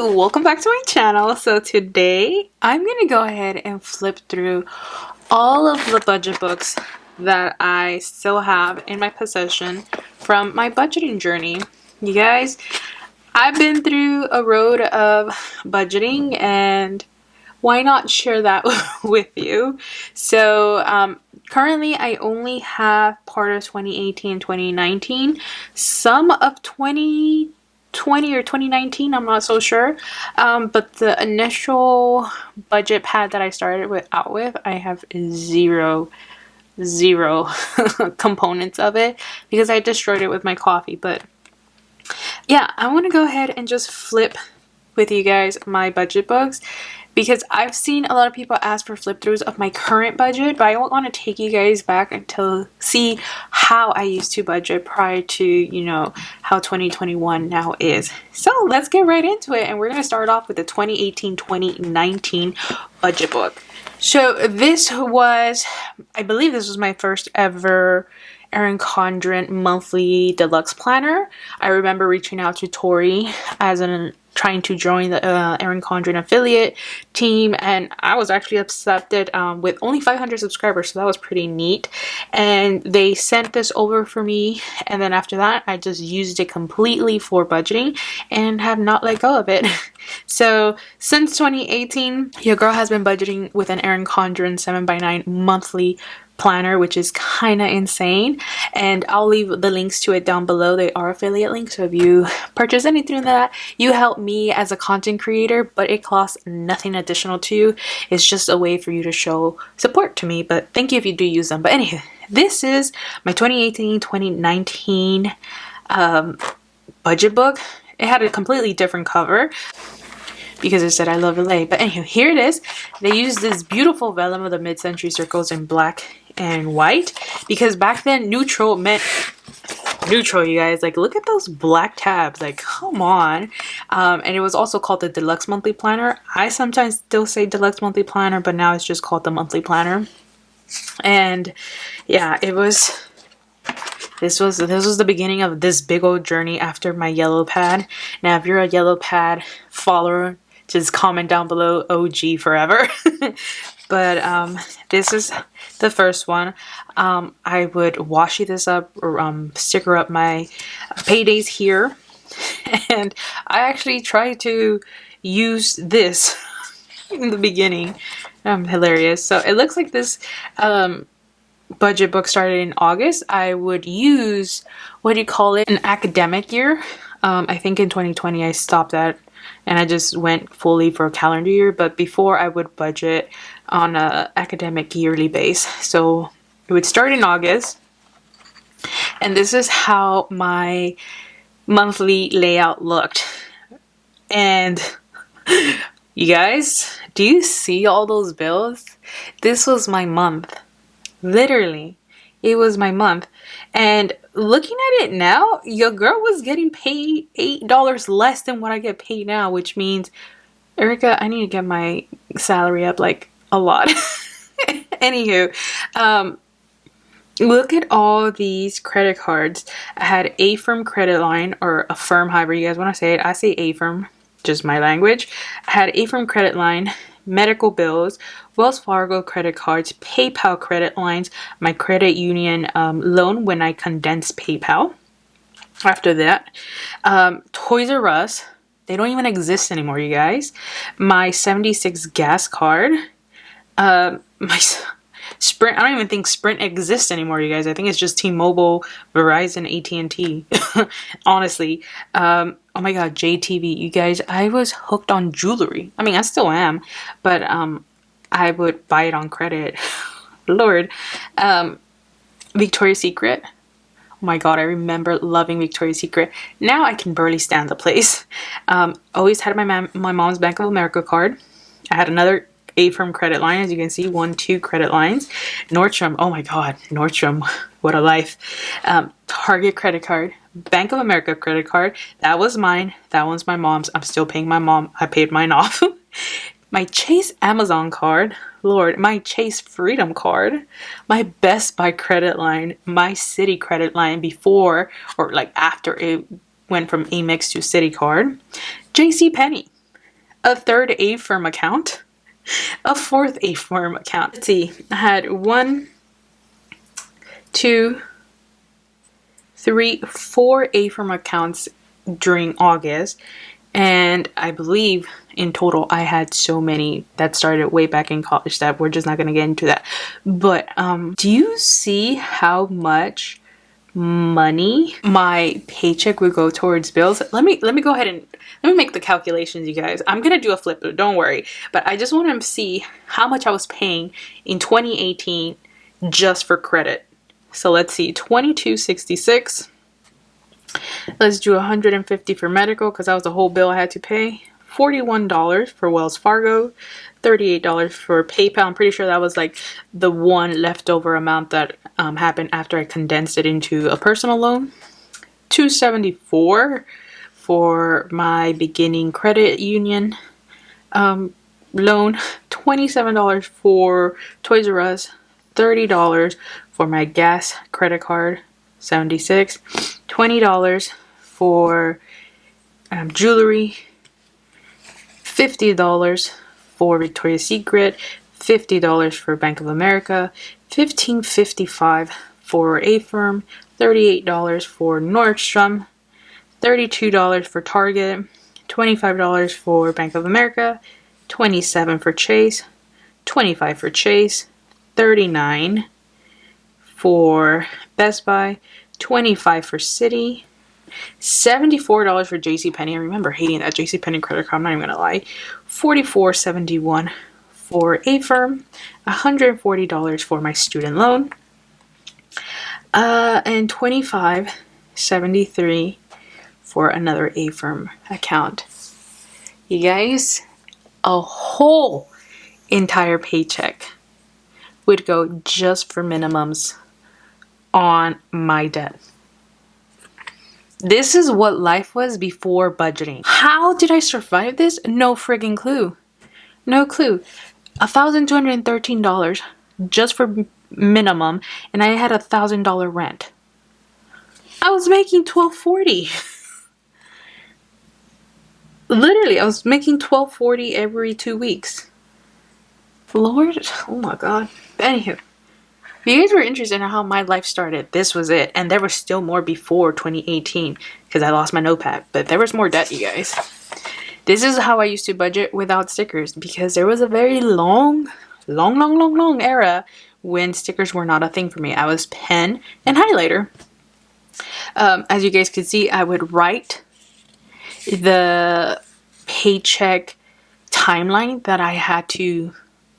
welcome back to my channel. So today I'm gonna go ahead and flip through all of the budget books that I still have in my possession from my budgeting journey. You guys, I've been through a road of budgeting, and why not share that with you? So currently I only have part of 2018 and 2019, some of 2020 or 2019, I'm not so sure, but the initial budget pad that I started out with, I have zero components of it because I destroyed it with my coffee. But yeah, I want to go ahead and just flip with you guys my budget books, because I've seen a lot of people ask for flip throughs of my current budget, but I want to take you guys back until see how I used to budget prior to, you know, how 2021 now is. So let's get right into it, and we're going to start off with the 2018-2019 budget book. So this was, I believe this was my first ever Erin Condren monthly deluxe planner. I remember reaching out to Tori as trying to join the Erin Condren affiliate team, and I was actually accepted with only 500 subscribers, so that was pretty neat. And they sent this over for me, and then after that I just used it completely for budgeting and have not let go of it. So since 2018, your girl has been budgeting with an Erin Condren 7x9 monthly planner, which is kind of insane, and I'll leave the links to it down below. They are affiliate links, so if you purchase anything that, you help me as a content creator, but it costs nothing additional to you. It's just a way for you to show support to me, but thank you if you do use them. But anyway, this is my 2018-2019 budget book. It had a completely different cover because it said I love LA. But anyway, here it is. They used this beautiful vellum of the mid-century circles in black and white, because back then neutral meant neutral, you guys. Like, look at those black tabs, like, come on. And it was also called the deluxe monthly planner. I sometimes still say deluxe monthly planner, but now it's just called the monthly planner. And yeah, it was this was the beginning of this big old journey after my yellow pad. Now if you're a yellow pad follower, just comment down below, OG forever. But this is the first one. I would washi this up or sticker up my paydays here. And I actually tried to use this in the beginning. Hilarious. So it looks like this budget book started in August. I would use, what do you call it, an academic year. I think in 2020 I stopped that and I just went fully for a calendar year, but before I would budget on a academic yearly base. So it would start in August, and this is how my monthly layout looked. And you guys, do you see all those bills? This was my month. Literally, it was my month. And looking at it now, your girl was getting paid $8 less than what I get paid now, which means, Erika, I need to get my salary up like a lot. Anywho, look at all these credit cards. I had Affirm credit line, or Affirm, however you guys want to say it. I say Affirm, just my language. I had Affirm credit line, medical bills, Wells Fargo credit cards, PayPal credit lines, my credit union loan when I condensed PayPal. After that, Toys R Us. They don't even exist anymore, you guys. My 76 gas card. My Sprint. I don't even think Sprint exists anymore, you guys. I think it's just T-Mobile, Verizon, AT&T. Honestly. Oh my god, JTV. You guys, I was hooked on jewelry. I mean, I still am, but I would buy it on credit. Lord. Victoria's Secret. Oh my god, I remember loving Victoria's Secret. Now I can barely stand the place. Always had my mom's Bank of America card. I had another Affirm credit line, as you can see, 2 credit lines. Nordstrom, oh my god, Nordstrom, what a life. Target credit card, Bank of America credit card, that was mine, that one's my mom's. I'm still paying my mom, I paid mine off. My Chase Amazon card, Lord, my Chase Freedom card, my Best Buy credit line, my Citi credit line before, or like after it went from Amex to Citi card, JCPenney. a third A firm account, a fourth A firm account. Let's see, I had 1, 2, 3, 4 A firm accounts during August, and I believe in total I had so many that started way back in college that we're just not going to get into that. But do you see how much money my paycheck would go towards bills? Let me go ahead and let me make the calculations, you guys. I'm gonna do a flip, don't worry, but I just want to see how much I was paying in 2018 just for credit. So let's see, $22.66. Let's do $150 for medical because that was the whole bill I had to pay. $41 for Wells Fargo, $38 for PayPal. I'm pretty sure that was like the one leftover amount that happened after I condensed it into a personal loan. $274 for my beginning credit union loan. $27 for Toys R Us. $30 for my gas credit card. $76. $20 for jewelry. $50 for Victoria's Secret. $50 for Bank of America. $15.55 for A Firm. $38 for Nordstrom. $32 for Target. $25 for Bank of America. $27 for Chase. $25 for Chase. $39 for Best Buy. $25 for Citi. $74 for JCPenney. I remember hating that JCPenney credit card, I'm not even gonna lie. $44.71 for A Firm. $140 for my student loan. And $25.73 for another A Firm account. You guys, a whole entire paycheck would go just for minimums on my debt. This is what life was before budgeting. How did I survive this? No friggin' clue. No clue. $1,213 just for minimum, and I had $1,000 rent. I was making $1,240. Literally, I was making $1,240 every 2 weeks. Lord, oh my God. Anywho, if you guys were interested in how my life started, this was it. And there was still more before 2018 because I lost my notepad. But there was more debt, you guys. This is how I used to budget without stickers because there was a very long era when stickers were not a thing for me. I was pen and highlighter. As you guys can see, I would write the paycheck timeline that I had to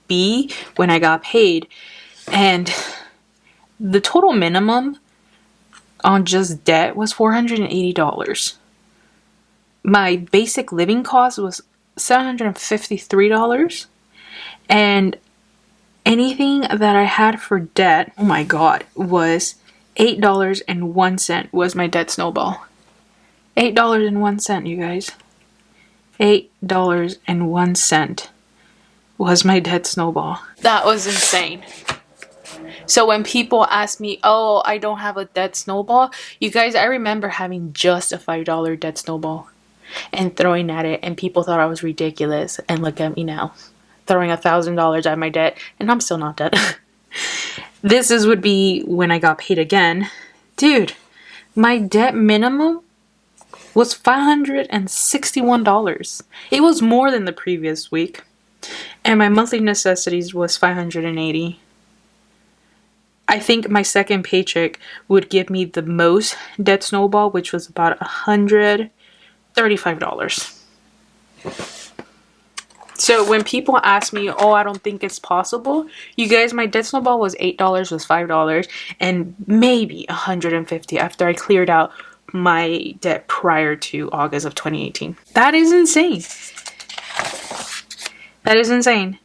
be when I got paid. And the total minimum on just debt was $480. My basic living cost was $753. And anything that I had for debt, oh my God, was $8.01 was my debt snowball. $8.01, you guys. $8.01 was my debt snowball. That was insane. So when people ask me, oh, I don't have a debt snowball, you guys, I remember having just a $5 debt snowball and throwing at it, and people thought I was ridiculous. And look at me now, throwing $1,000 at my debt, and I'm still not dead. This would be when I got paid again. Dude, my debt minimum was $561. It was more than the previous week. And my monthly necessities was $580. I think my second paycheck would give me the most debt snowball, which was about $135. So when people ask me, oh, I don't think it's possible, you guys, my debt snowball was $8, was $5, and maybe $150 after I cleared out my debt prior to August of 2018. That is insane. That is insane.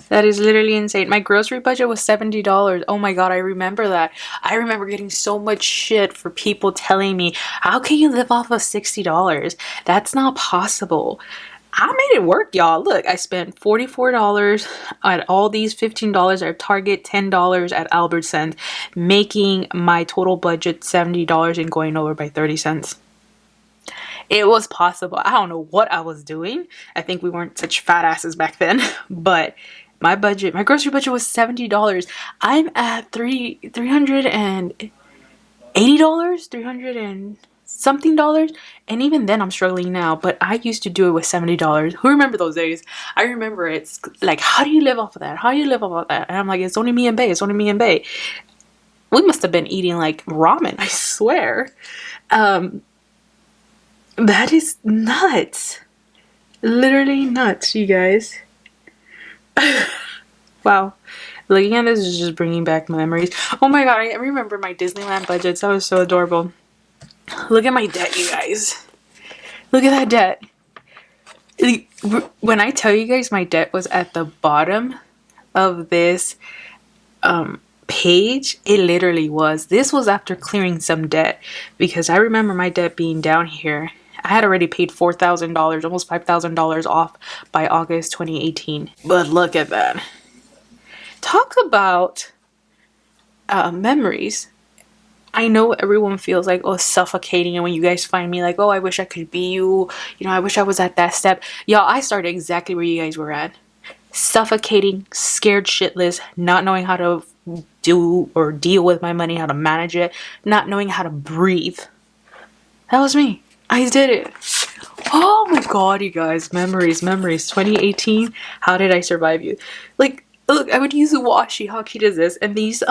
That is literally insane. My grocery budget was $70. Oh my God, I remember that. I remember getting so much shit for people telling me, how can you live off of $60? That's not possible. I made it work, y'all. Look, I spent $44 at all these, $15 at Target, $10 at Albertsons, making my total budget $70 and going over by 30 cents. It was possible. I don't know what I was doing. I think we weren't such fat asses back then. But my grocery budget was $70. I'm at $380, 300 and something dollars, and even then I'm struggling now. But I used to do it with $70. Who remember those days? I remember. It's like, how do you live off of that? How do you live off of that? And I'm like, it's only me and Bae. It's only me and Bae. We must have been eating like ramen, I swear. That is nuts. Literally nuts, you guys. Wow. Looking at this is just bringing back memories. Oh my god, I remember my Disneyland budgets. That was so adorable. Look at my debt, you guys. Look at that debt. When I tell you guys my debt was at the bottom of this page, it literally was. This was after clearing some debt, because I remember my debt being down here. I had already paid $4,000, almost $5,000 off by August 2018. But look at that. Talk about memories. I know everyone feels like, oh, suffocating, and when you guys find me like, oh, I wish I could be you, you know, I wish I was at that step. Y'all, I started exactly where you guys were at. Suffocating, scared shitless, not knowing how to do or deal with my money, how to manage it, not knowing how to breathe. That was me. I did it. Oh my god, you guys. Memories. 2018. How did I survive you? Like, look, I would use a washi. How cute is this? And these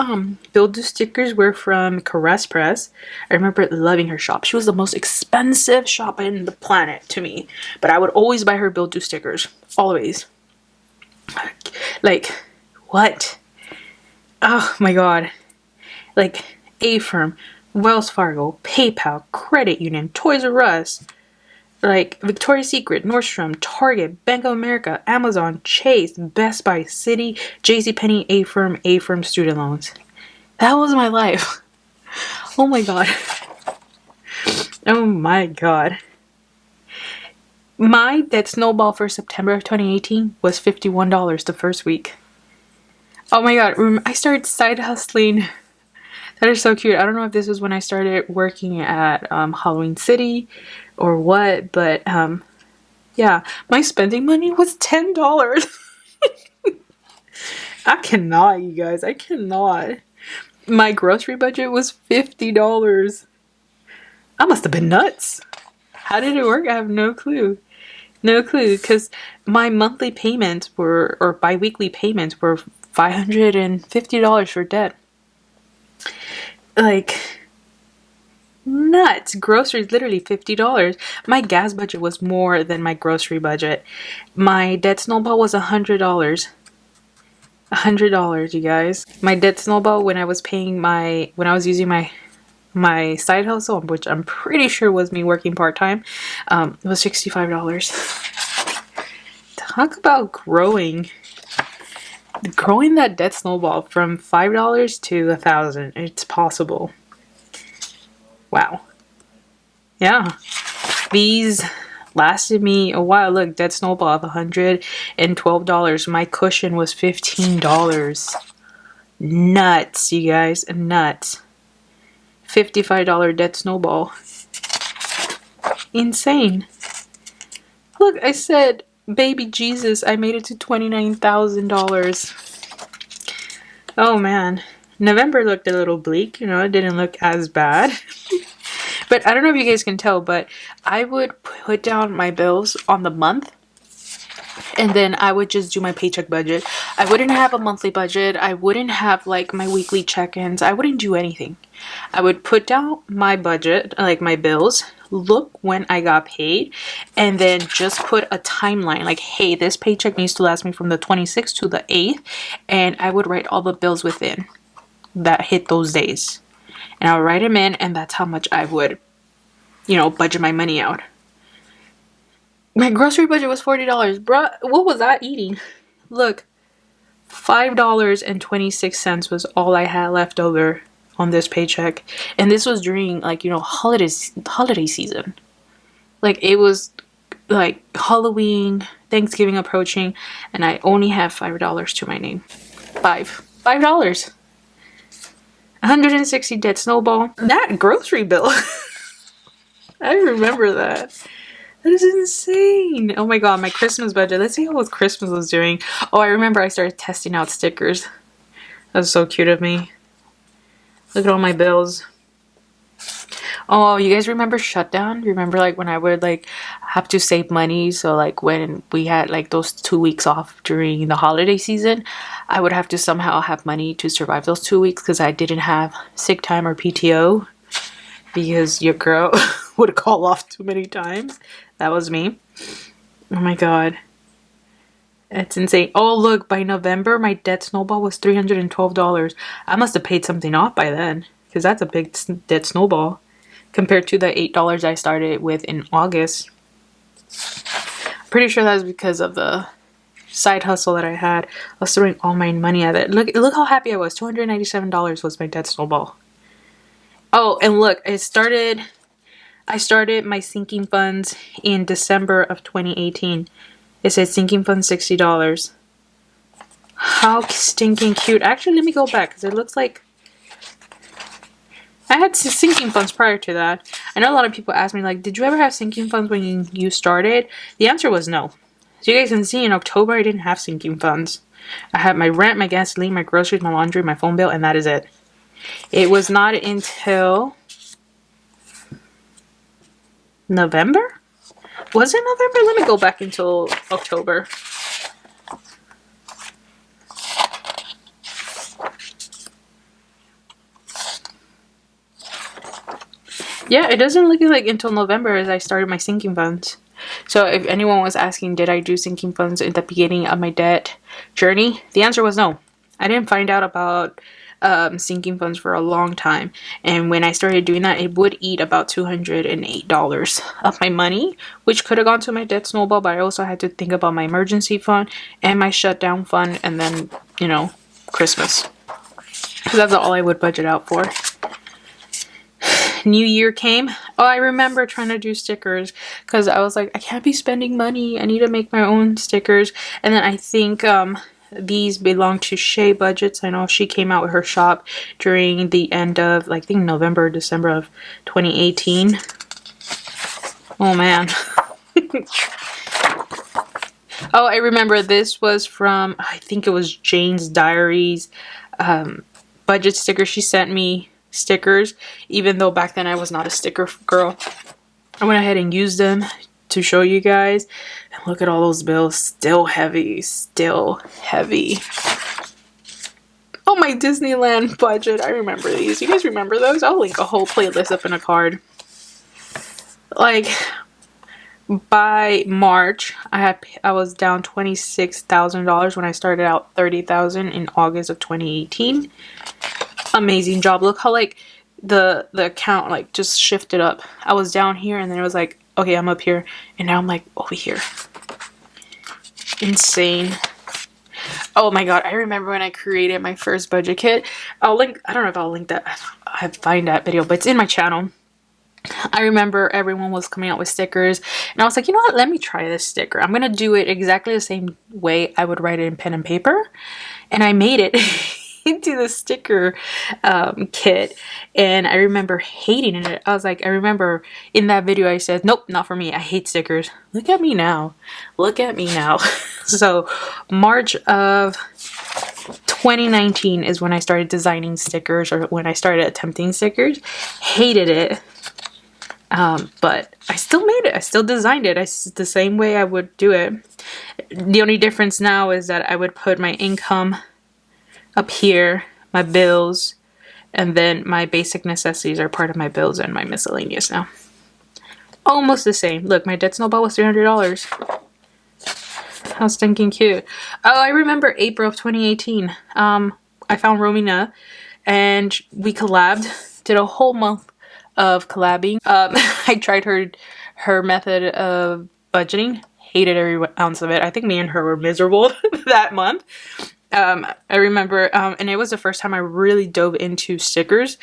build-do stickers were from Caress Press. I remember loving her shop. She was the most expensive shop in the planet to me. But I would always buy her build-do stickers. Always. Like, what? Oh my god. Like, Affirm, Wells Fargo, PayPal, Credit Union, Toys R Us, like Victoria's Secret, Nordstrom, Target, Bank of America, Amazon, Chase, Best Buy, Citi, JCPenney, Affirm student loans. That was my life. Oh my god. Oh my god. My debt snowball for September of 2018 was $51 the first week. Oh my god, I started side hustling. That is so cute. I don't know if this was when I started working at Halloween City or what, but yeah, my spending money was $10. I cannot, you guys. I cannot. My grocery budget was $50. I must have been nuts. How did it work? I have no clue. No clue, because my monthly payments were, or bi-weekly payments were $550 for debt. Like, nuts. Groceries, literally $50. My gas budget was more than my grocery budget. My debt snowball was $100. $100, you guys. My debt snowball when I was paying when I was using my side hustle, which I'm pretty sure was me working part-time, it was $65. Talk about growing that debt snowball from $5 to $1,000. It's possible. Wow. Yeah. These lasted me a while. Look, debt snowball of $112. My cushion was $15. Nuts, you guys. Nuts. $55 debt snowball. Insane. Look, I said, baby Jesus, I made it to $29,000. Oh man. November looked a little bleak, you know, it didn't look as bad. But I don't know if you guys can tell, but I would put down my bills on the month, and then I would just do my paycheck budget. I wouldn't have a monthly budget. I wouldn't have like my weekly check-ins. I wouldn't do anything. I would put down my budget, like my bills, look when I got paid, and then just put a timeline like, hey, this paycheck needs to last me from the 26th to the 8th, and I would write all the bills within that hit those days, and I would write them in, and that's how much I would, you know, budget my money out. My grocery budget was $40. Bruh, what was I eating? Look, $5.26 was all I had left over on this paycheck. And this was during, like, you know, holiday season. Like, it was like Halloween, Thanksgiving approaching, and I only have $5 to my name. $5. 160 debt snowball. That grocery bill. I remember that. That is insane. Oh my god, my Christmas budget. Let's see how Christmas was doing. Oh, I remember I started testing out stickers. That was so cute of me. Look at all my bills. Oh, you guys remember shutdown? Remember like when I would like have to save money? So like when we had like those 2 weeks off during the holiday season, I would have to somehow have money to survive those 2 weeks because I didn't have sick time or PTO because your girl would call off too many times. That was me. Oh my god. That's insane. Oh look, by November my debt snowball was $312. I must have paid something off by then because that's a big debt snowball compared to the $8 I started with in August. Pretty sure that was because of the side hustle that I had. I was throwing all my money at it. Look how happy I was. $297 was my debt snowball. Oh, and look, I started my sinking funds in December of 2018. It said sinking funds $60. How stinking cute. Actually, let me go back because it looks like I had sinking funds prior to that. I know a lot of people ask me like, did you ever have sinking funds when you started? The answer was no. So you guys can see in October I didn't have sinking funds. I had my rent, my gasoline, my groceries, my laundry, my phone bill, and that is it. It was not until November? Was it November? Let me go back until October. Yeah, it doesn't look like until November as I started my sinking funds. So if anyone was asking, did I do sinking funds at the beginning of my debt journey? The answer was no. I didn't find out about sinking funds for a long time. And when I started doing that, it would eat about $208 of my money, which could have gone to my debt snowball, but I also had to think about my emergency fund and my shutdown fund and then, you know, Christmas. Because that's all I would budget out for. New Year came. Oh, I remember trying to do stickers because I was like, I can't be spending money. I need to make my own stickers. And then I think these belong to Shay Budgets. I know she came out with her shop during the end of, like, I think November or December of 2018. Oh, man. Oh, I remember this was from, I think it was Jane's Diaries budget sticker. She sent me stickers, even though back then I was not a sticker girl. I went ahead and used them to show you guys. And look at all those bills. Still heavy. Still heavy. Oh, my Disneyland budget. I remember these. You guys remember those? I'll link a whole playlist up in a card. Like, by March, I was down $26,000 when I started out $30,000 in August of 2018. Amazing job. Look how like the account like just shifted up. I was down here and then it was like, okay, I'm up here, and now I'm like over here. Insane. Oh my god, I remember when I created my first budget kit. I'll link, I don't know if I'll link that, I find that video, but it's in my channel. I remember everyone was coming out with stickers and I was like, you know what, let me try this sticker. I'm gonna do it exactly the same way I would write it in pen and paper. And I made it into the sticker kit, and I remember hating it. I was like, I remember in that video I said, nope, not for me. I hate stickers. Look at me now. Look at me now. So March of 2019 is when I started designing stickers, or when I started attempting stickers. Hated it. But I still made it. I still designed it. The same way I would do it. The only difference now is that I would put my income up here, my bills, and then my basic necessities are part of my bills and my miscellaneous now. Almost the same. Look, my debt snowball was $300. How stinking cute. Oh, I remember April of 2018. I found Romina and we collabed. Did a whole month of collabing. I tried her method of budgeting. Hated every ounce of it. I think me and her were miserable that month. I remember, and it was the first time I really dove into stickers.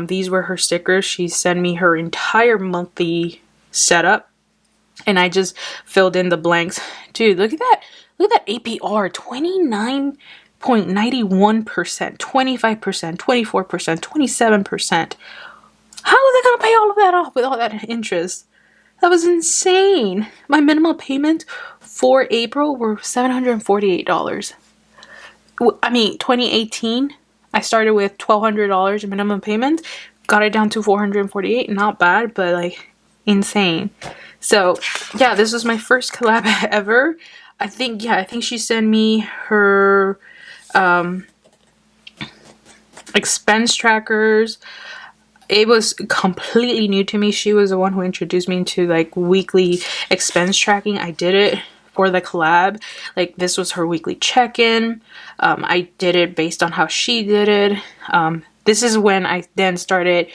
These were her stickers. She sent me her entire monthly setup, and I just filled in the blanks. Dude, look at that. Look at that APR, 29.91%, 25%, 24%, 27%. How was I gonna pay all of that off with all that interest? That was insane. My minimum payment for April were $748. I mean, 2018, I started with $1,200 in minimum payment, got it down to $448. Not bad, but like insane. So yeah, this was my first collab ever. I think she sent me her expense trackers. It was completely new to me. She was the one who introduced me into like weekly expense tracking. I did it for the collab. Like, this was her weekly check-in. I did it based on how she did it. This is when I then started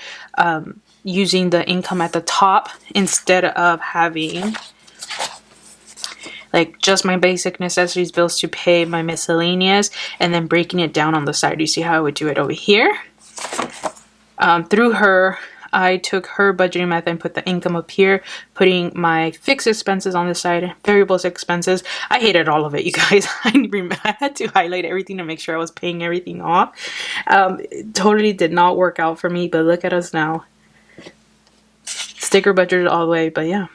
using the income at the top instead of having like just my basic necessities bills to pay my miscellaneous and then breaking it down on the side. You see how I would do it over here? Through her, I took her budgeting method and put the income up here, putting my fixed expenses on the side, variable expenses. I hated all of it, you guys. I had to highlight everything to make sure I was paying everything off. It totally did not work out for me, but look at us now. Sticker budgeted all the way, but yeah.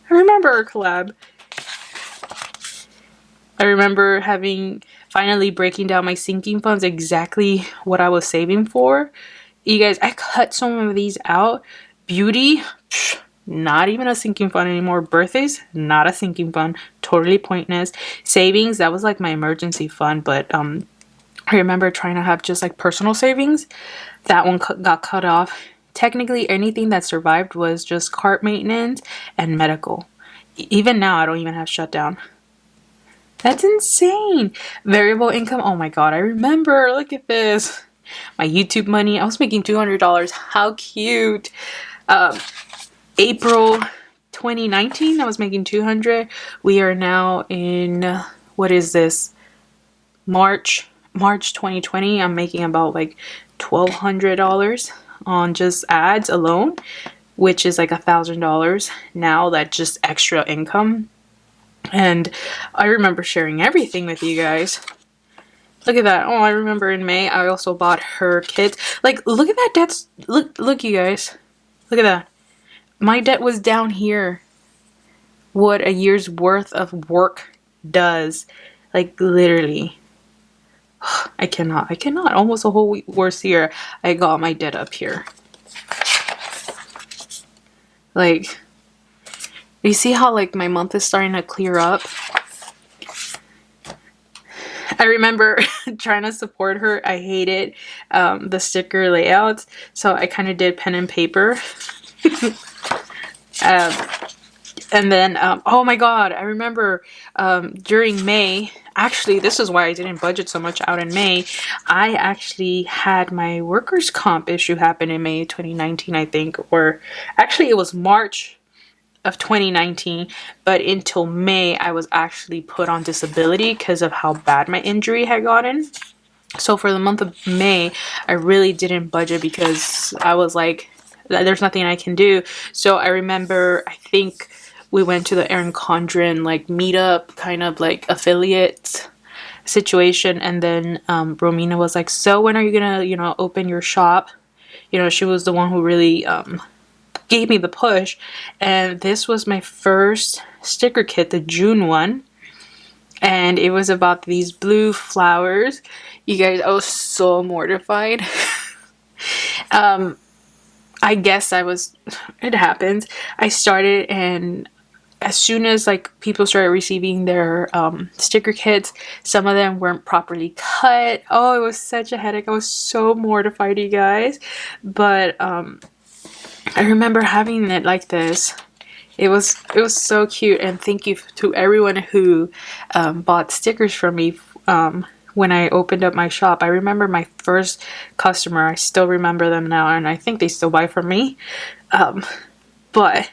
I remember our collab. I remember finally breaking down my sinking funds, exactly what I was saving for. You guys, I cut some of these out. Beauty, not even a sinking fund anymore. Birthdays, not a sinking fund. Totally pointless. Savings, that was like my emergency fund. But I remember trying to have just like personal savings. That one got cut off. Technically, anything that survived was just cart maintenance and medical. Even now, I don't even have shutdown. That's insane. Variable income, oh my god, I remember. Look at this. My YouTube money, I was making $200. How cute. April 2019, I was making $200. We are now in, what is this? March 2020. I'm making about like $1,200 on just ads alone, which is like $1,000 now. That's just extra income. And I remember sharing everything with you guys. Look at that. Oh, I remember in May, I also bought her kits. Like, look at that debt. Look, you guys. Look at that. My debt was down here. What a year's worth of work does. Like, literally. I cannot. Almost a whole worst year, I got my debt up here. Like, you see how, like, my month is starting to clear up? I remember trying to support her. I hated the sticker layouts, so I kind of did pen and paper. And then, oh my god, I remember during May, actually, this is why I didn't budget so much out in May. I actually had my workers' comp issue happen in May 2019, I think, or actually it was March of 2019, but until May I was actually put on disability because of how bad my injury had gotten. So for the month of May, I really didn't budget because I was like, there's nothing I can do. So I remember, I think we went to the Erin Condren like meetup, kind of like affiliate situation, and then Romina was like, so when are you gonna, you know, open your shop? You know, she was the one who really gave me the push. And this was my first sticker kit, the June one, and it was about these blue flowers. You guys, I was so mortified. I guess it happens. I started, and as soon as like people started receiving their sticker kits, some of them weren't properly cut. Oh, it was such a headache. I was so mortified, you guys. But I remember having it like this. It was so cute, and thank you to everyone who bought stickers from me when I opened up my shop. I remember my first customer. I still remember them now, and I think they still buy from me. But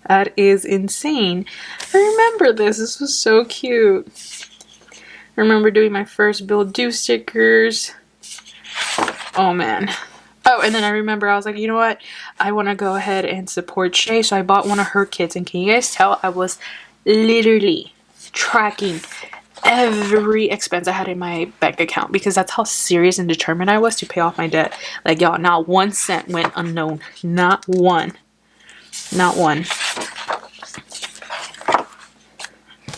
that is insane. I remember this. This was so cute. I remember doing my first Bill Do stickers. Oh man. Oh, and then I remember I was like, you know what? I want to go ahead and support Shay. So I bought one of her kits. And can you guys tell? I was literally tracking every expense I had in my bank account because that's how serious and determined I was to pay off my debt. Like, y'all, not 1 cent went unknown. Not one. Not one.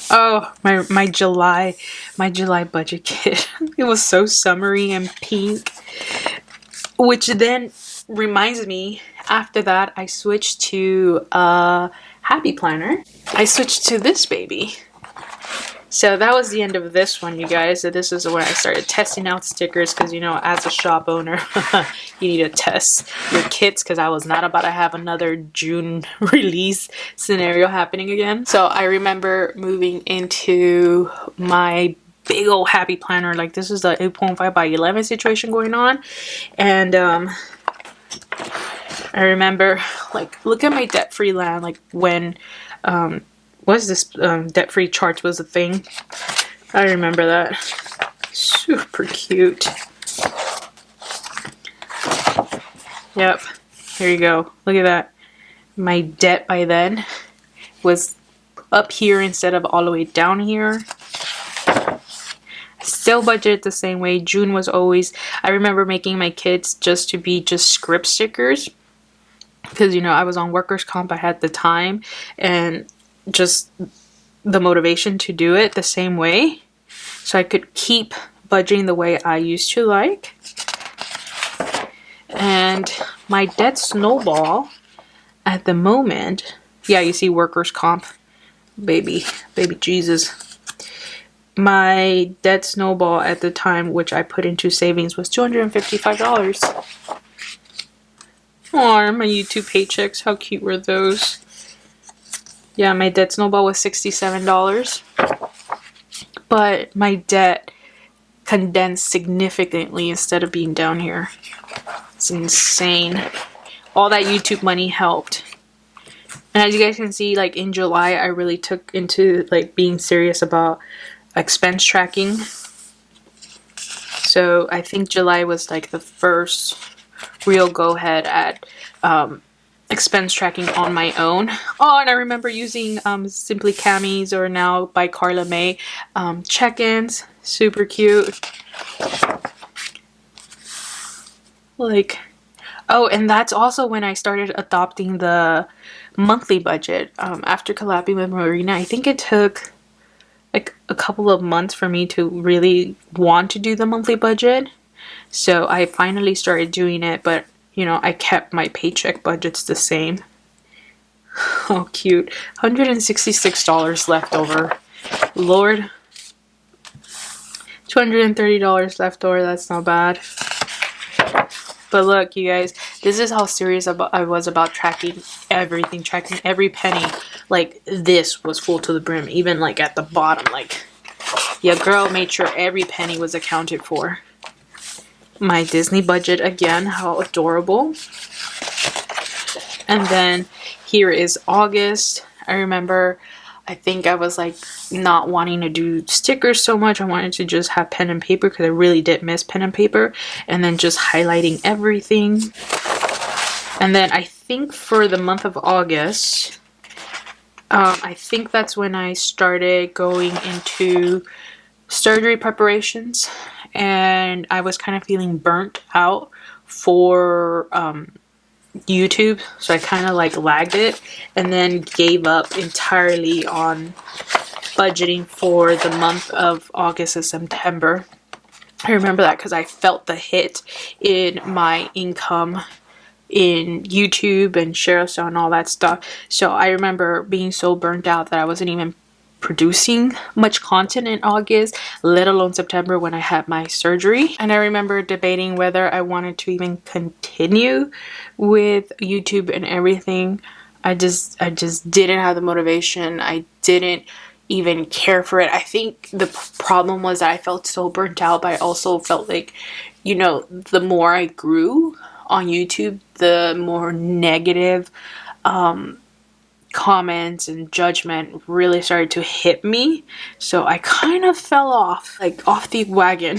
Oh, my July budget kit. It was so summery and pink. Which then reminds me, after that, I switched to a Happy Planner. I switched to this baby. So that was the end of this one, you guys. So this is where I started testing out stickers because, you know, as a shop owner, you need to test your kits because I was not about to have another June release scenario happening again. So I remember moving into my big old Happy Planner. Like, this is the 8.5 by 11 situation going on. And I remember, like, look at my debt-free land, like when was this debt-free charts was a thing. I remember that. Super cute. Yep. Here you go. Look at that. My debt by then was up here instead of all the way down here. Still budgeted the same way. June was always, I remember making my kids just to be just script stickers. Because, you know, I was on workers' comp. I had the time and just the motivation to do it the same way, so I could keep budgeting the way I used to like. And my debt snowball at the moment, yeah, you see workers' comp, baby Jesus. My debt snowball at the time, which I put into savings, was $255. Aw, my YouTube paychecks, how cute were those? Yeah, my debt snowball was $67. But my debt condensed significantly instead of being down here. It's insane. All that YouTube money helped. And as you guys can see, like in July, I really took into like being serious about expense tracking. So I think July was like the first real go ahead at expense tracking on my own. Oh, and I remember using Simply Camis, or now by Carla May, check-ins. Super cute. Like, oh, and that's also when I started adopting the monthly budget. After collabing with Marina, I think it took like a couple of months for me to really want to do the monthly budget. So I finally started doing it, but you know, I kept my paycheck budgets the same. Oh, cute. $166 left over. Lord. $230 left over. That's not bad. But look, you guys, this is how serious I was about tracking everything, tracking every penny. Like, this was full to the brim, even like at the bottom. Like, your girl made sure every penny was accounted for. My Disney budget again, how adorable. And then here is August. I remember, I think I was like not wanting to do stickers so much. I wanted to just have pen and paper because I really did miss pen and paper. And then just highlighting everything. And then I think for the month of August, I think that's when I started going into surgery preparations. And I was kind of feeling burnt out for YouTube, so I kind of like lagged it and then gave up entirely on budgeting for the month of August and September. I remember that because I felt the hit in my income in YouTube and Sharestone and all that stuff. So I remember being so burnt out that I wasn't even producing much content in August, let alone September when I had my surgery. And I remember debating whether I wanted to even continue with YouTube and everything. I just didn't have the motivation. I didn't even care for it. I think the problem was that I felt so burnt out, but I also felt like, you know, the more I grew on YouTube, the more negative comments and judgment really started to hit me. So I kind of fell off, like off the wagon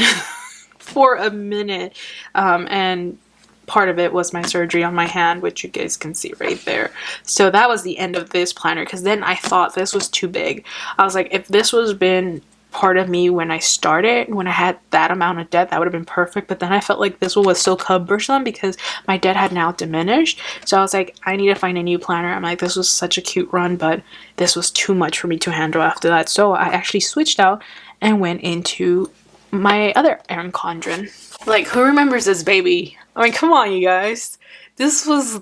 for a minute. And part of it was my surgery on my hand, which you guys can see right there. So that was the end of this planner, because then I thought this was too big. I was like, if this was been part of me when I started, when I had that amount of debt, that would have been perfect. But then I felt like this one was so cumbersome because my debt had now diminished. So I was like, I need to find a new planner. I'm like, this was such a cute run, but this was too much for me to handle after that. So I actually switched out and went into my other Erin Condren. Like, who remembers this baby? I mean, come on, you guys. This was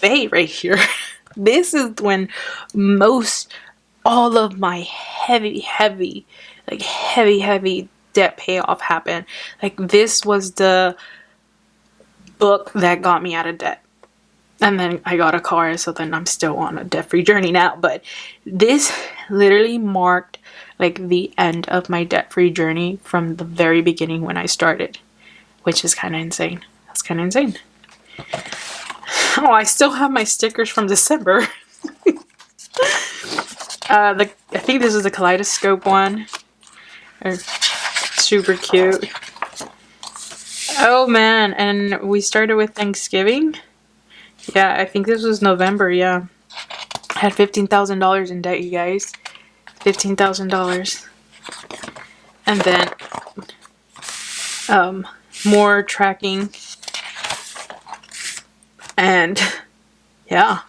Bay right here. This is when all of my heavy debt payoff happened. Like, this was the book that got me out of debt. And then I got a car, so then I'm still on a debt-free journey now. But this literally marked like the end of my debt-free journey from the very beginning when I started, which is kind of insane. That's kind of insane. Oh, I still have my stickers from December. I think this is the kaleidoscope one. They're super cute. Oh man, and we started with Thanksgiving. Yeah, I think this was November, yeah. I had $15,000 in debt, you guys. $15,000. And then more tracking. And yeah.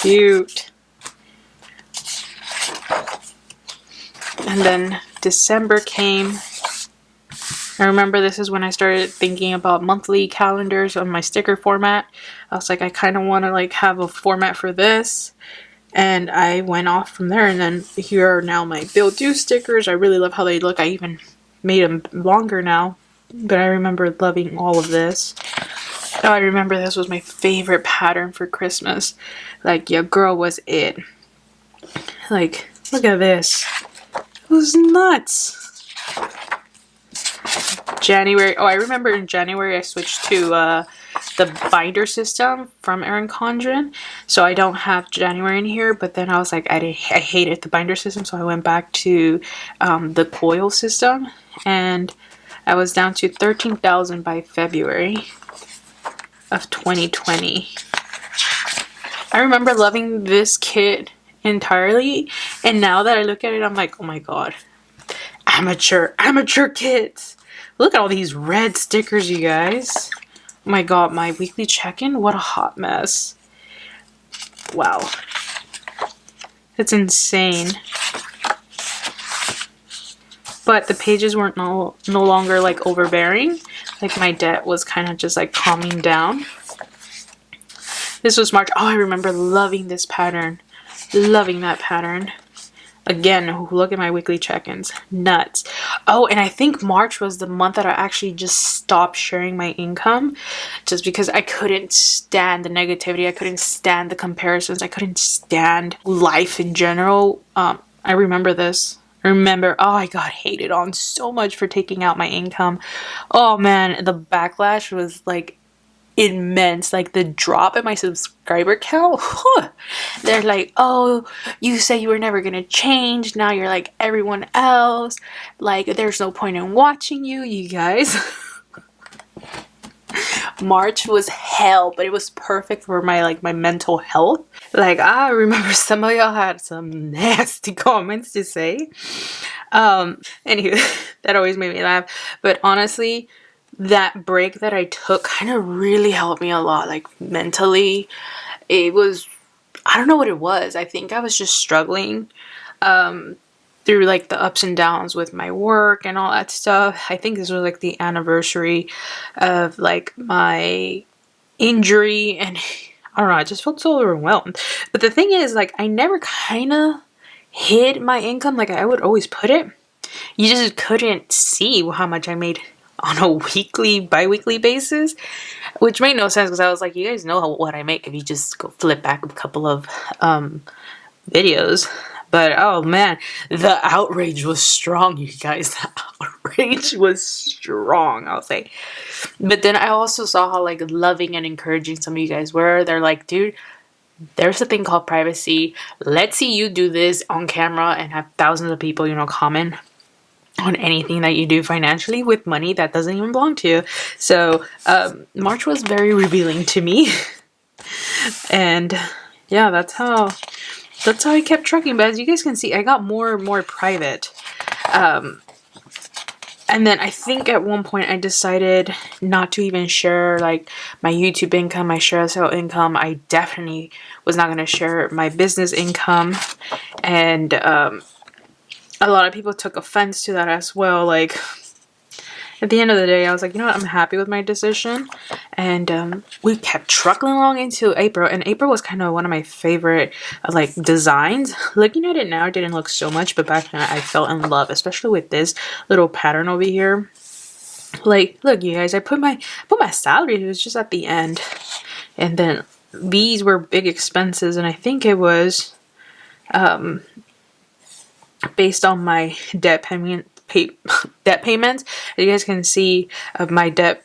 Cute. And then December came. I remember this is when I started thinking about monthly calendars on my sticker format. I was like, I kind of want to like have a format for this. And I went off from there. And then here are now my bill due stickers. I really love how they look. I even made them longer now. But I remember loving all of this. Oh, I remember this was my favorite pattern for Christmas. Like, your girl was it. Like, look at this. It was nuts. January. Oh, I remember in January I switched to the binder system from Erin Condren. So I don't have January in here, but then I was like, I hated the binder system, so I went back to the coil system, and I was down to 13,000 by February of 2020. I remember loving this kit entirely, and now that I look at it, I'm like, oh my god, amateur kits. Look at all these red stickers, you guys. Oh my god, my weekly check-in, what a hot mess. Wow, it's insane. But the pages weren't no longer like overbearing. Like, my debt was kind of just like calming down. This was March. Oh, I remember loving this pattern. Loving that pattern. Again, look at my weekly check-ins. Nuts. Oh, and I think March was the month that I actually just stopped sharing my income. Just because I couldn't stand the negativity. I couldn't stand the comparisons. I couldn't stand life in general. I remember this. Oh, I got hated on so much for taking out my income. Oh man, the backlash was like immense. Like, the drop in my subscriber count. They're like, oh, you say you were never gonna change, now you're like everyone else, like there's no point in watching you guys. March was hell, but it was perfect for my mental health. Like, I remember some of y'all had some nasty comments to say. Anywho, that always made me laugh. But honestly, that break that I took kind of really helped me a lot. Like, mentally, it was, I don't know what it was. I think I was just struggling through like the ups and downs with my work and all that stuff. I think this was like the anniversary of like my injury, and I don't know, I just felt so overwhelmed. But the thing is, like, I never kind of hid my income. Like, I would always put it. You just couldn't see how much I made on a weekly, bi-weekly basis, which made no sense because I was like, you guys know what I make if you just go flip back a couple of videos. But oh man, the outrage was strong, you guys. The outrage was strong, I'll say. But then I also saw how like loving and encouraging some of you guys were. They're like, dude, there's a thing called privacy. Let's see you do this on camera and have thousands of people, comment on anything that you do financially with money that doesn't even belong to you. So March was very revealing to me. And yeah, that's how that's how I kept trucking. But as you guys can see, I got more and more private. And then I think at one point I decided not to even share like my YouTube income, my share sale income. I definitely was not going to share my business income. And a lot of people took offense to that as well. Like, at the end of the day, I was like, you know what, I'm happy with my decision. And we kept truckling along into April. And April was kind of one of my favorite like designs. Looking at it now, it didn't look so much. But back then, I fell in love, especially with this little pattern over here. Like, look, you guys, I put my salary. It was just at the end. And then these were big expenses. And I think it was based on my debt payments. As you guys can see, my debt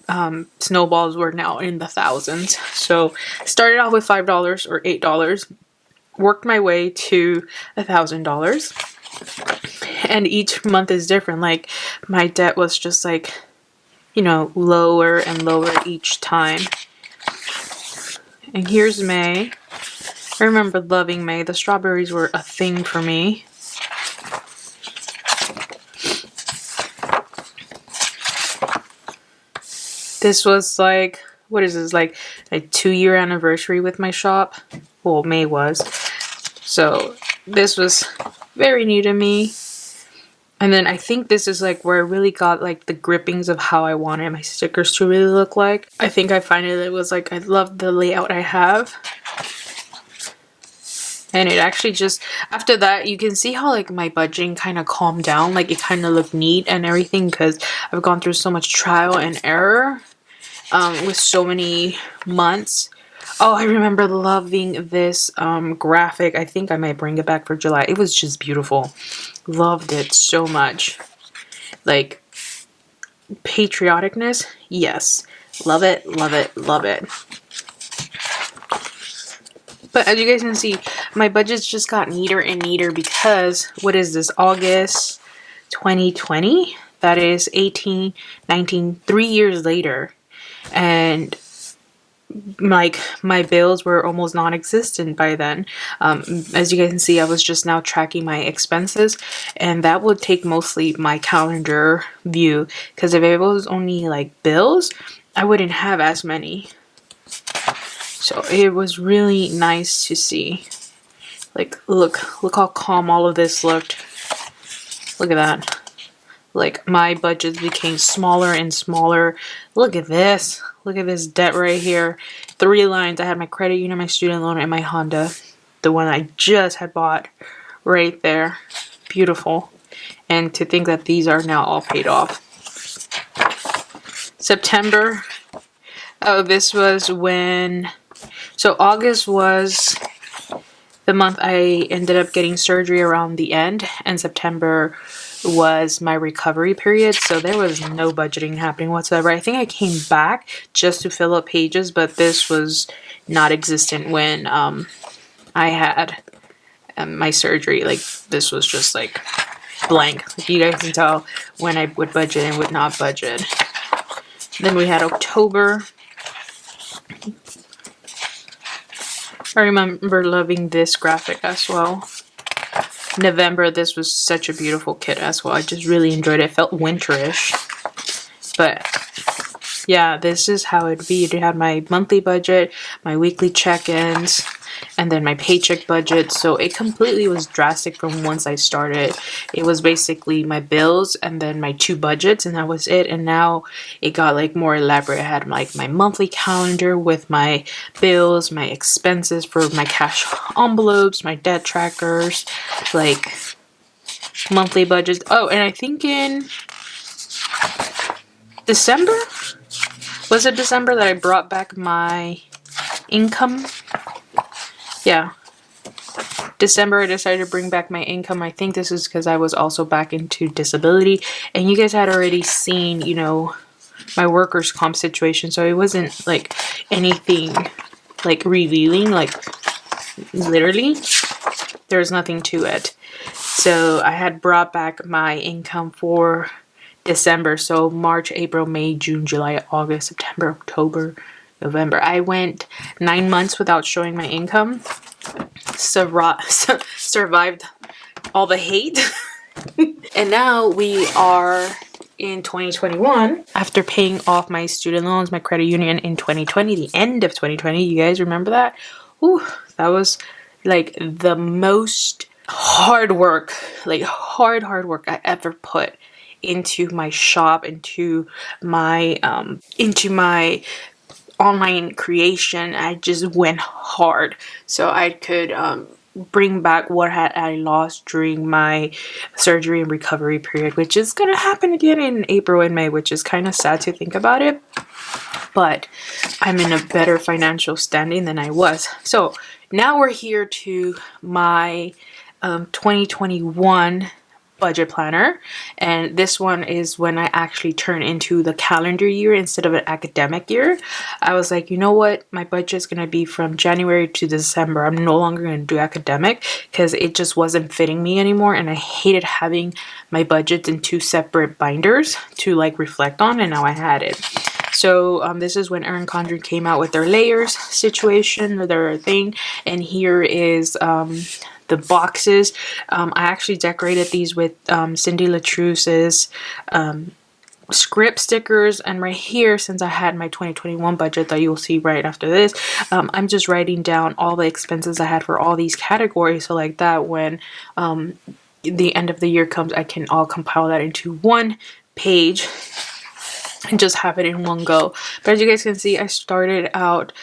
snowballs were now in the thousands. So started off with $5 or $8, worked my way to $1,000, and each month is different. Like, my debt was just like, you know, lower and lower each time. And here's May. I remember loving May. The strawberries were a thing for me. This was like, what is this, like a 2-year anniversary with my shop? Well, May was. So this was very new to me. And then I think this is like where I really got like the grippings of how I wanted my stickers to really look like. I think I finally was like, I love the layout I have. And it actually just, after that, you can see how like my budgeting kind of calmed down. Like, it kind of looked neat and everything because I've gone through so much trial and error. With so many months. Oh, I remember loving this graphic. I think I might bring it back for July. It was just beautiful. Loved it so much. Like, patrioticness, yes. Love it, love it, love it. But as you guys can see, my budgets just got neater and neater because, what is this, August 2020? That is 18, 19, 3 years later. And like, my bills were almost non-existent by then. As you guys can see, I was just now tracking my expenses, and that would take mostly my calendar view, because if it was only like bills, I wouldn't have as many. So it was really nice to see. Like, look how calm all of this looked. Look at that. Like, my budgets became smaller and smaller. Look at this. Look at this debt right here. 3 lines. I had my credit union, my student loan, and my Honda. The one I just had bought right there. Beautiful. And to think that these are now all paid off. September. Oh, this was when... So August was the month I ended up getting surgery around the end. And September was my recovery period, so there was no budgeting happening whatsoever. I think I came back just to fill up pages, but this was not existent when I had my surgery. Like, this was just like blank. Like, you guys can tell when I would budget and would not budget. Then we had October. I remember loving this graphic as well. November, this was such a beautiful kit as well. I just really enjoyed it. It felt winterish. But yeah, this is how it'd be. You'd have my monthly budget, my weekly check-ins, and then my paycheck budget. So it completely was drastic from once I started. It was basically my bills and then my 2 budgets, and that was it. And now it got like more elaborate. I had like my monthly calendar with my bills, my expenses for my cash envelopes, my debt trackers, like monthly budgets. Oh, and I think in December? Was it December that I brought back my income? Yeah. December, I decided to bring back my income. I think this is because I was also back into disability. And you guys had already seen, you know, my workers' comp situation. So it wasn't like anything like revealing. Like, literally, there's nothing to it. So I had brought back my income for December. So March, April, May, June, July, August, September, October, November. I went 9 months without showing my income. survived all the hate. And now we are in 2021 after paying off my student loans, my credit union in 2020, the end of 2020. You guys remember that? Ooh, that was like the most hard work, like hard work I ever put into my shop, into my online creation. I just went hard so I could bring back what had I lost during my surgery and recovery period, which is gonna happen again in April and May, which is kind of sad to think about it, but I'm in a better financial standing than I was. So now we're here to my 2021 budget planner, and this one is when I actually turn into the calendar year instead of an academic year. I was like, you know what, my budget is going to be from January to December. I'm no longer going to do academic because it just wasn't fitting me anymore, and I hated having my budgets in two separate binders to like reflect on, and now I had it. So this is when Erin Condren came out with their layers situation, or their thing, and here is the boxes. I actually decorated these with Cindy Latrouse's script stickers, and right here, since I had my 2021 budget that you'll see right after this, I'm just writing down all the expenses I had for all these categories, so like that when the end of the year comes, I can all compile that into one page and just have it in one go. But as you guys can see, I started out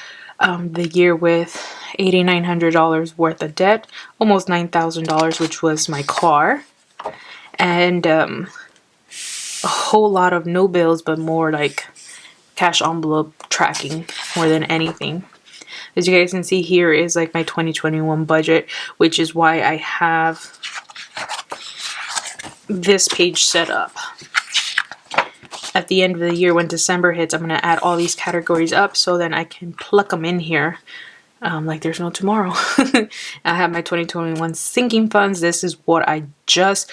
the year with $8,900 worth of debt, almost $9,000, which was my car, and a whole lot of no bills, but more like cash envelope tracking more than anything. As you guys can see, here is like my 2021 budget, which is why I have this page set up. At the end of the year, when December hits, I'm going to add all these categories up so then I can pluck them in here like there's no tomorrow. I have my 2021 sinking funds. This is what I just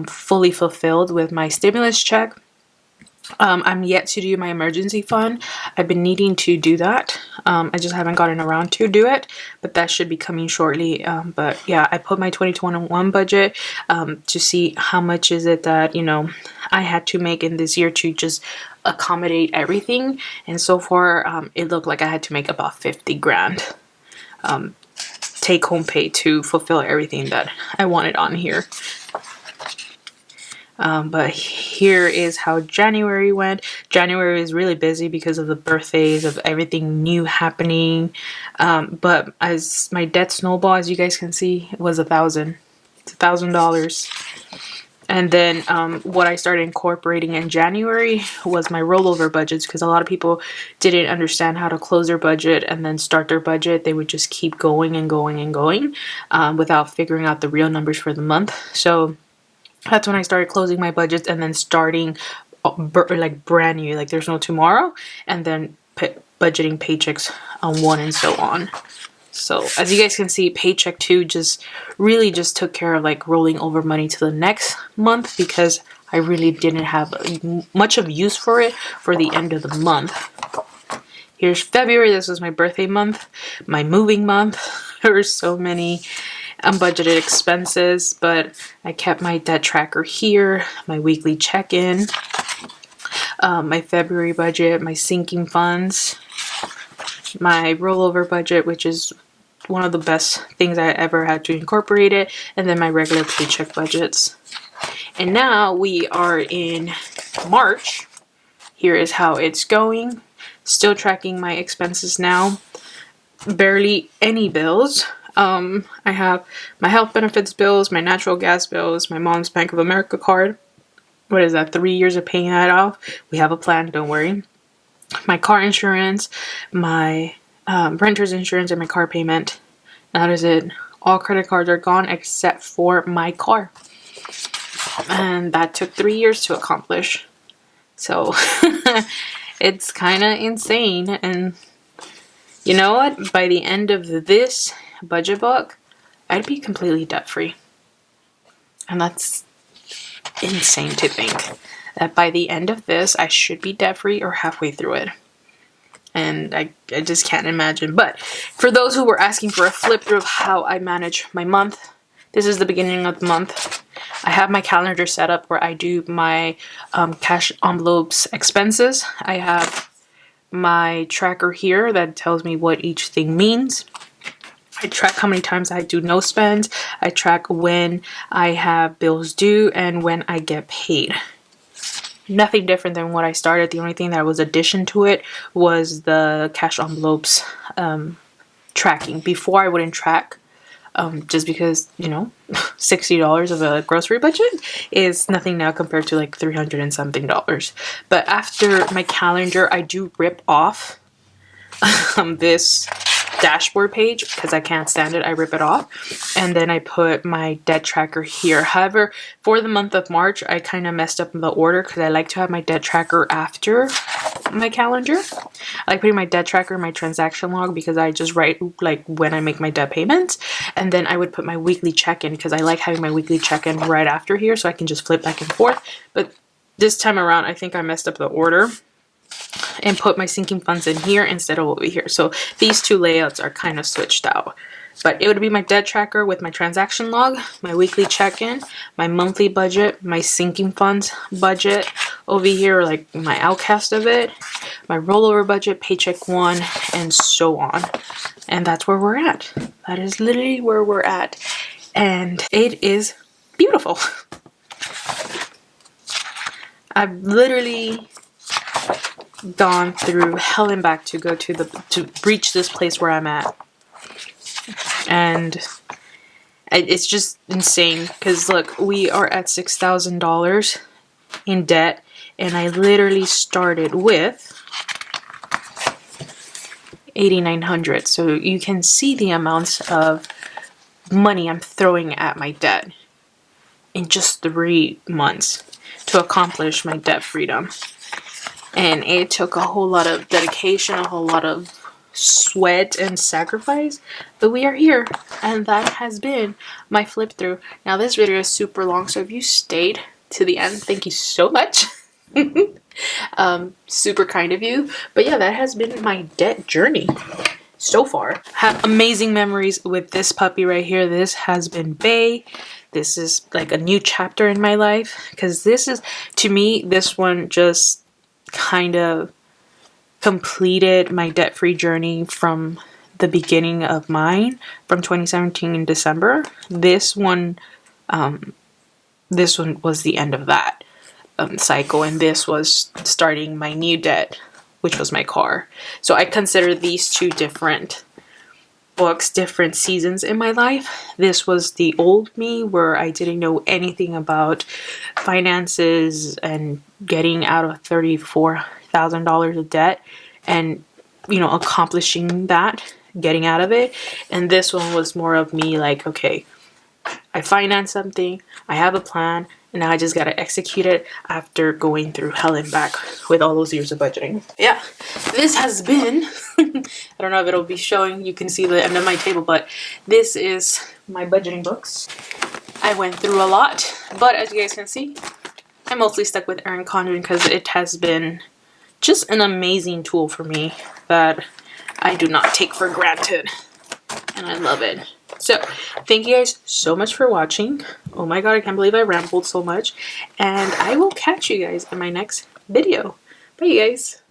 fully fulfilled with my stimulus check. I'm yet to do my emergency fund. I've been needing to do that. I just haven't gotten around to do it, but that should be coming shortly. But yeah, I put my 2021 budget to see how much is it that, you know, I had to make in this year to just accommodate everything. And so far, it looked like I had to make about 50 grand take home pay to fulfill everything that I wanted on here. But here is how January went. January was really busy because of the birthdays, of everything new happening. But as my debt snowball, as you guys can see, it was $1,000. It's $1,000. And then what I started incorporating in January was my rollover budgets, because a lot of people didn't understand how to close their budget and then start their budget. They would just keep going and going and going without figuring out the real numbers for the month. So that's when I started closing my budgets and then starting like brand new, like there's no tomorrow, and then budgeting paychecks on one and so on. So as you guys can see, paycheck 2 just really just took care of like rolling over money to the next month, because I really didn't have much of use for it for the end of the month. Here's February. This was my birthday month, my moving month. There were so many unbudgeted expenses, but I kept my debt tracker here, my weekly check-in, my February budget, my sinking funds, my rollover budget, which is one of the best things I ever had to incorporate it, and then my regular paycheck budgets. And now we are in March. Here is how it's going. Still tracking my expenses now. Barely any bills. I have my health benefits bills, my natural gas bills, my mom's Bank of America card. What is that? 3 years of paying that off. We have a plan, don't worry. My car insurance, my renter's insurance, and my car payment. That is it. All credit cards are gone except for my car. And that took 3 years to accomplish. So it's kind of insane. And you know what? By the end of this budget book, I'd be completely debt-free. And that's insane to think that by the end of this, I should be debt-free or halfway through it. and I just can't imagine. But for those who were asking for a flip through of how I manage my month, this is the beginning of the month. I have my calendar set up where I do my cash envelopes expenses. I have my tracker here that tells me what each thing means. I track how many times I do no spends. I track when I have bills due and when I get paid. Nothing different than what I started. The only thing that was addition to it was the cash envelopes tracking. Before I wouldn't track just because, you know, $60 of a grocery budget is nothing now compared to like $300 and something. But after my calendar, I do rip off this dashboard page because I can't stand it. I rip it off and then I put my debt tracker here. However, for the month of March, I kind of messed up the order because I like to have my debt tracker after my calendar. I like putting my debt tracker in my transaction log because I just write like when I make my debt payments, and then I would put my weekly check-in because I like having my weekly check-in right after here so I can just flip back and forth. But this time around, I think I messed up the order and put my sinking funds in here instead of over here. So these two layouts are kind of switched out. But it would be my debt tracker with my transaction log, my weekly check-in, my monthly budget, my sinking funds budget over here, like my outcast of it, my rollover budget, paycheck one, and so on. And that's where we're at. That is literally where we're at. And it is beautiful. I've literally gone through hell and back to go to reach this place where I'm at, and it's just insane because look, we are at $6,000 in debt, and I literally started with $8,900. So you can see the amounts of money I'm throwing at my debt in just 3 months to accomplish my debt freedom. And it took a whole lot of dedication, a whole lot of sweat and sacrifice, but we are here, and that has been my flip through. Now this video is super long, so if you stayed to the end, thank you so much. Super kind of you. But yeah, that has been my debt journey so far. Have amazing memories with this puppy right here. This has been Bay. This is like a new chapter in my life, because this is, to me, this one just kind of completed my debt-free journey from the beginning of mine, from 2017 in December. This one was the end of that cycle, and this was starting my new debt, which was my car. So I consider these two different books, different seasons in my life. This was the old me, where I didn't know anything about finances and getting out of $34,000 of debt and, you know, accomplishing that, getting out of it. And this one was more of me like, okay, I financed something, I have a plan, and now I just gotta execute it after going through hell and back with all those years of budgeting. Yeah, this has been, I don't know if it'll be showing, you can see the end of my table, but this is my budgeting books. I went through a lot, but as you guys can see, I mostly stuck with Erin Condren because it has been just an amazing tool for me that I do not take for granted, and I love it. So, thank you guys so much for watching. Oh my god, I can't believe I rambled so much. And I will catch you guys in my next video. Bye, you guys.